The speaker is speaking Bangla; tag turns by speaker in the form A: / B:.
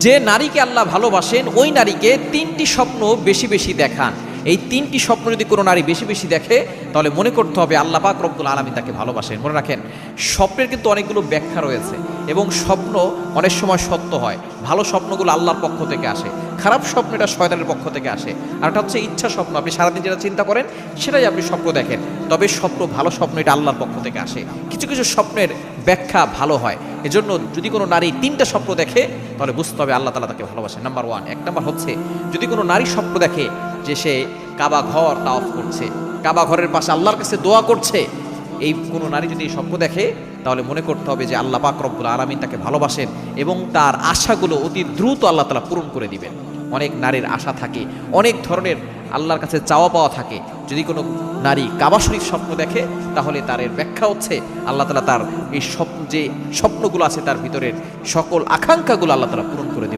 A: যে নারীকে আল্লাহ ভালোবাসেন ওই নারীকে তিনটি স্বপ্ন বেশি বেশি দেখান। এই তিনটি স্বপ্ন যদি কোনো নারী বেশি বেশি দেখে তাহলে মনে করতে হবে আল্লাহ পাক রব্বুল আলামিন তাকে ভালোবাসেন। মনে রাখেন, স্বপ্নের কিন্তু অনেকগুলো ব্যাখ্যা রয়েছে এবং স্বপ্ন অনেক সময় সত্য হয়। ভালো স্বপ্নগুলো আল্লাহর পক্ষ থেকে আসে, খারাপ স্বপ্ন এটা শয়তানের পক্ষ থেকে আসে। আর এটা হচ্ছে ইচ্ছা স্বপ্ন, আপনি সারাদিন যেটা চিন্তা করেন সেটাই আপনি স্বপ্ন দেখেন। তবে স্বপ্ন ভালো স্বপ্ন এটা আল্লাহর পক্ষ থেকে আসে। কিছু কিছু স্বপ্নের ব্যাখ্যা ভালো হয়। এজন্য যদি কোনো নারী তিনটা স্বপ্ন দেখে তাহলে বুঝতে হবে আল্লাহ তাআলা তাকে ভালোবাসেন। নাম্বার ওয়ান, এক নাম্বার হচ্ছে যদি কোনো নারী স্বপ্ন দেখে যে সে কাবা ঘর তাওয়াফ করছে, কাবা ঘরের পাশে আল্লাহর কাছে দোয়া করছে, এই কোনো নারী যদি এই স্বপ্ন দেখে তাহলে মনে করতে হবে যে আল্লাহ পাক রব্বুল আলামিন তাকে ভালোবাসেন এবং তার আশাগুলো অতি দ্রুত আল্লাহ তাআলা পূরণ করে দিবেন। অনেক নারীর আশা থাকে, অনেক ধরনের আল্লাহর কাছে চাওয়া পাওয়া থাকে। যদি কোনো নারী কাবা শরীফ স্বপ্ন দেখে তাহলে তার এর ব্যাখ্যা হচ্ছে আল্লাহ তাআলা তার এই স্বপ্ন যে স্বপ্নগুলো আছে তার ভিতরের সকল আকাঙ্ক্ষাগুলো আল্লাহ তাআলা পূরণ করে দিবেন।